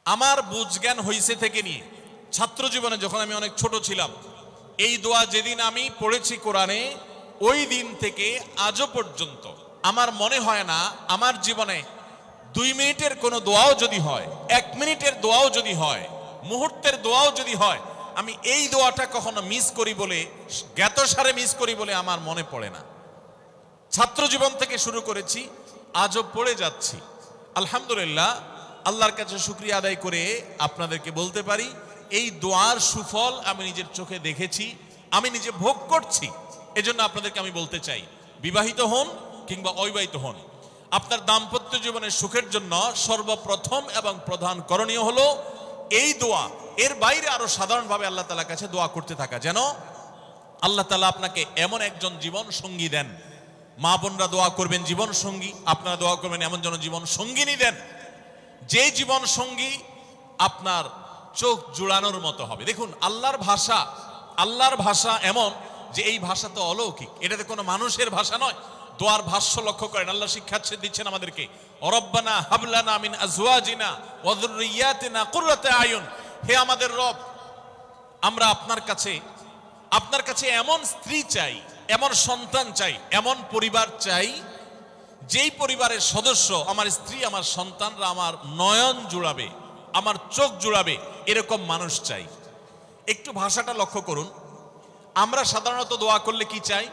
আমার বুঝজ্ঞান হইছে থেকে নিয়ে ছাত্র জীবনে যখন আমি অনেক ছোট ছিলাম, এই দোয়া যেদিন আমি পড়েছি কোরআনে, ওই দিন থেকে আজও পর্যন্ত আমার মনে হয় না আমার জীবনে 2 মিনিটের কোনো দোয়াও যদি হয়, 1 মিনিটের দোয়াও যদি হয়, মুহূর্তের দোয়াও যদি হয়, আমি এই দোয়াটা কখনো মিস করি বলে, জ্ঞাতসারে মিস করি বলে আমার মনে পড়ে না। ছাত্র জীবন থেকে শুরু করেছি, আজও পড়ে যাচ্ছি। আলহামদুলিল্লাহ, আল্লাহর কাছে শুকরিয়া আদায় করে আপনাদেরকে বলতে পারি, এই দোয়ার সুফল আমি নিজের চোখে দেখেছি, আমি নিজে ভোগ করছি। এজন্য আপনাদেরকে আমি বলতে চাই, বিবাহিত হন কিংবা অবিবাহিত হন, আপনার দাম্পত্য জীবনের সুখের জন্য সর্বপ্রথম এবং প্রধান করণীয় হলো এই দোয়া। এর বাইরে আরো সাধারণভাবে আল্লাহ তাআলার কাছে দোয়া করতে থাকা, যেন আল্লাহ তাআলা আপনাকে এমন একজন জীবন সঙ্গী দেন। মা বোনরা দোয়া করবেন জীবন সঙ্গী, আপনারা দোয়া করবেন এমন যেন জীবন সঙ্গিনী দেন, যে জীবন সঙ্গী আপনার চোখ জুড়ানোর মতো হবে। দেখুন, আল্লাহর ভাষা এমন যে এই ভাষা তো অলৌকিক, এটাতে কোনো মানুষের ভাষা নয়। দোয়ার ভাষ্য লক্ষ্য করেন, আল্লাহ শিক্ষা দিচ্ছেন আমাদেরকে, রব্বানা হাবলানা মিন আজওয়াজিনা ওয়া যুররিয়াতিনা কুররাতা আয়ুন। হে আমাদের রব, আমরা আপনার কাছে এমন স্ত্রী চাই, এমন সন্তান চাই, এমন পরিবার চাই, যেই পরিবারের সদস্য আমার স্ত্রী, আমার সন্তানরা আমার নয়ন জুড়াবে, আমার চোখ জুড়াবে, এরকম মানুষ চাই। একটু ভাষাটা লক্ষ্য করুন। আমরা সাধারণত দোয়া করলে কি চাই?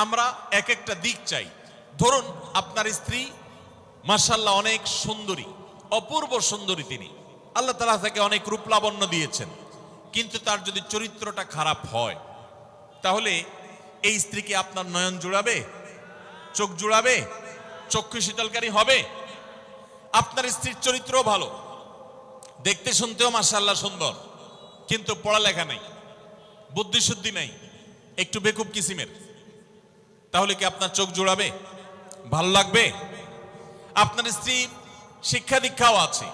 আমরা এক একটা দিক চাই। ধরুন, আপনার স্ত্রী মাশাআল্লাহ অনেক সুন্দরী, অপূর্ব সুন্দরী, তিনি আল্লাহ তাআলা তাকে অনেক রূপ লাবণ্য দিয়েছেন, কিন্তু তার যদি চরিত্রটা খারাপ হয়, তাহলে এই স্ত্রীকে আপনার নয়ন জুড়াবে, চোখ জুড়াবে, চক্ষু শীতলকারী হবে? আপনার স্ত্রীর চরিত্র ভালো, দেখতে শুনতেও মাশাআল্লাহ সুন্দর, কিন্তু পড়ালেখা নেই, বুদ্ধিশুদ্ধি নেই, একটু বেকুব কিসিমের, তাহলে কি আপনার চোখ জুড়াবে? ভালো লাগবে? আপনার স্ত্রী শিক্ষা দীক্ষাও আছে,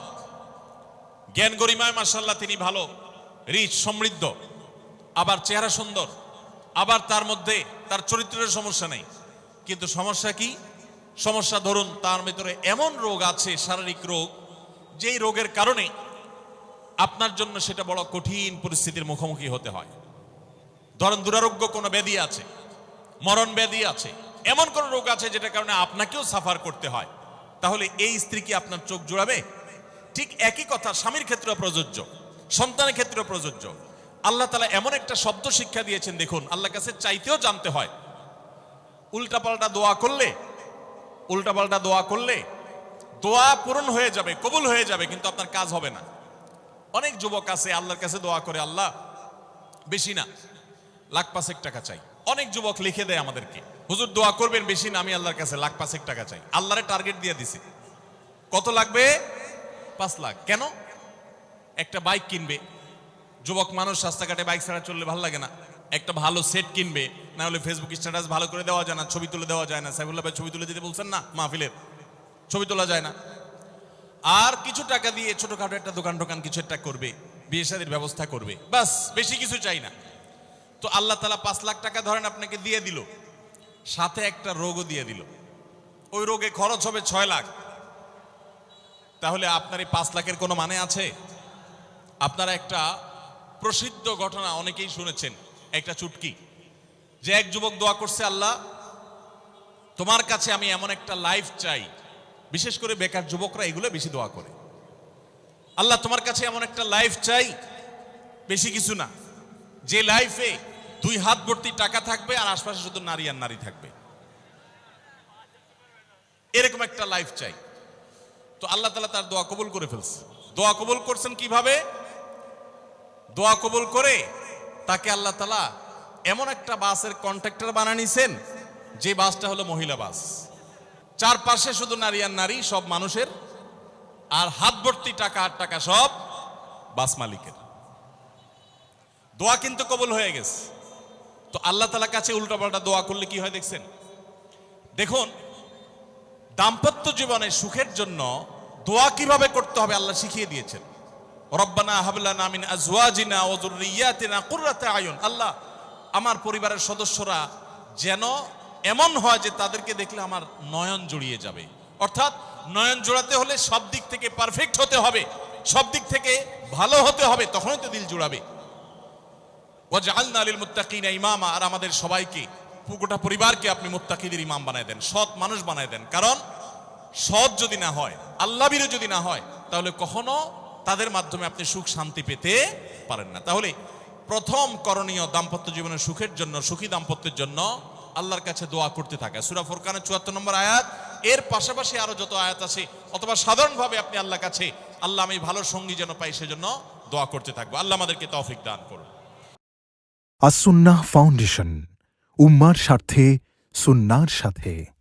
জ্ঞান গরিমায় মাশাআল্লাহ তিনি ভালো, রিচ, সমৃদ্ধ, আবার চেহারা সুন্দর, আবার তার মধ্যে তার চরিত্রের সমস্যা নেই, কিন্তু সমস্যা কি? সমস্যা ধরুন তার ভিতরে এমন রোগ আছে, শারীরিক রোগ, যেই রোগের কারণে আপনার জন্য সেটা বড় কঠিন পরিস্থিতির মুখোমুখি হতে হয়। ধরেন দুরারোগ্য কোনো ব্যাধি আছে, মরণ ব্যাধি আছে, এমন কোন রোগ আছে যেটার কারণে আপনাকেও সাফার করতে হয়, তাহলে এই স্ত্রী কি আপনার চোখ জুড়াবে? ঠিক একই কথা স্বামীর ক্ষেত্রে প্রযোজ্য, সন্তানের ক্ষেত্রে প্রযোজ্য। আল্লাহ তাআলা এমন একটা শব্দ শিক্ষা দিয়েছেন, দেখুন, আল্লাহর কাছে চাইতেও জানতে হয়। উল্টাপাল্টা দোয়া করলে দোয়া পূরণ হয়ে যাবে, কবুল হয়ে যাবে, কিন্তু আপনার কাজ হবে না। অনেক যুবক আছে আল্লাহর কাছে দোয়া করে, আল্লাহ বেশি না, 1,05,000 টাকা চাই। অনেক যুবক লিখে দেয় আমাদেরকে, হুজুর দোয়া করবেন বেশি না, আমি আল্লাহর কাছে 1,05,000 টাকা চাই। আল্লাহরে টার্গেট দিয়ে দিছি, কত লাগবে? 5 লাখ। কেন? একটা বাইক কিনবে, যুবক মানুষ, রাস্তাঘাটে বাইক ছাড়া চললে ভালো লাগে না, একটা ভালো সেট কিনবে, না হলে ফেসবুক স্ট্যাটাস ভালো করে দেওয়া যায় না, ছবি তুলে দেওয়া যায় না। সাইফুল্লাহ ভাই ছবি তুলে দিতে বলছেন না, মাহফিলের ছবি তোলা যায় না। আর কিছু টাকা দিয়ে ছোটখাটো একটা দোকান কিছু একটা করবে, বিয়ে শাদীর ব্যবস্থা করবে, বাস, বেশি কিছু চাই না। তো আল্লাহ তাআলা 5 লাখ টাকা ধরেন আপনাকে দিয়ে দিল, সাথে একটা রোগও দিয়ে দিল, ওই রোগে খরচ হবে 6 লাখ। তাহলে আপনার এই 5 লাখের কোনো মানে আছে? আপনারা একটা প্রসিদ্ধ ঘটনা অনেকেই শুনেছেন, একটা চুটকি, যে এক যুবক দোয়া করছে, আল্লাহ তোমার কাছে আমি এমন একটা লাইফ চাই, বিশেষ করে বেকার যুবকরা এগুলো বেশি দোয়া করে, আল্লাহ তোমার কাছে এমন একটা লাইফ চাই, বেশি কিছু না, যে লাইফে 2 হাত ভর্তি টাকা থাকবে আর আশপাশে শুধু নারী আর নারী থাকবে, এরকম একটা লাইফ চাই। তো আল্লাহ তাআলা তার দোয়া কবুল করে ফেলছে। দোয়া কবুল করছেন কিভাবে? দোয়া কবুল করে তাকে আল্লাহ তাআলা এমন একটা বাসের কন্ট্রাক্টর বানিয়ে নিছেন, যে বাসটা হলো মহিলা বাস, চারপাশে শুধু নারী আর নারী, সব মানুষের, আর হাত ভর্তি টাকা আর টাকা সব বাস মালিকের। দোয়া কিন্তু কবুল হয়ে গেছে। তো আল্লাহ তাআলার কাছে উল্টাপাল্টা দোয়া করলে কি হয় দেখছেন? দেখুন, দাম্পত্য জীবনে সুখের জন্য দোয়া কিভাবে করতে হবে আল্লাহ শিখিয়ে দিয়েছেন। রব্বানা হাবলানা মিন আজওয়াজিনা ওয়া যুররিয়াতিনা কুররাতা আয়ুন। আল্লাহ, আমার পরিবারের সদস্যরা যেন এমন হয় যে তাদেরকে দেখলে আমার নয়ন জুড়িয়ে যাবে, অর্থাৎ নয়ন জোড়াতে হলে সব দিক থেকে পারফেক্ট হতে হবে, সব দিক থেকে ভালো হতে হবে, তখনই তো দিল জোড়াবে। ওয়াজআলনা লিল মুত্তাকিনা ইমামা, আর আমাদের সবাইকে, গোটা পরিবারকে আপনি মুত্তাকিদের ইমাম বানায় দেন, সৎ মানুষ বানায় দেন। কারণ সৎ যদি না হয়, আল্লাহ ভীরু যদি না হয়, তাহলে কখনো তাদের মাধ্যমে আপনি সুখ শান্তি পেতে পারেন না। তাহলে প্রথম করণীয় দাম্পত্য জীবনের সুখের জন্য, সুখী দাম্পত্যের জন্য আল্লাহর কাছে দোয়া করতে থাকে। সূরা ফুরকানের ৭৪ নম্বর আয়াত, এর পাশাপাশি আরো যত আয়াত আছে, অথবা সাধারণভাবে আপনি আল্লাহর কাছে, আল্লাহ আমি ভালো সঙ্গী যেন পাই, সেজন্য দোয়া করতে থাকবো। আল্লাহ আমাদেরকে তৌফিক দান করুন। আস-সুন্নাহ ফাউন্ডেশন, উম্মার স্বার্থে সুন্নাহর সাথে।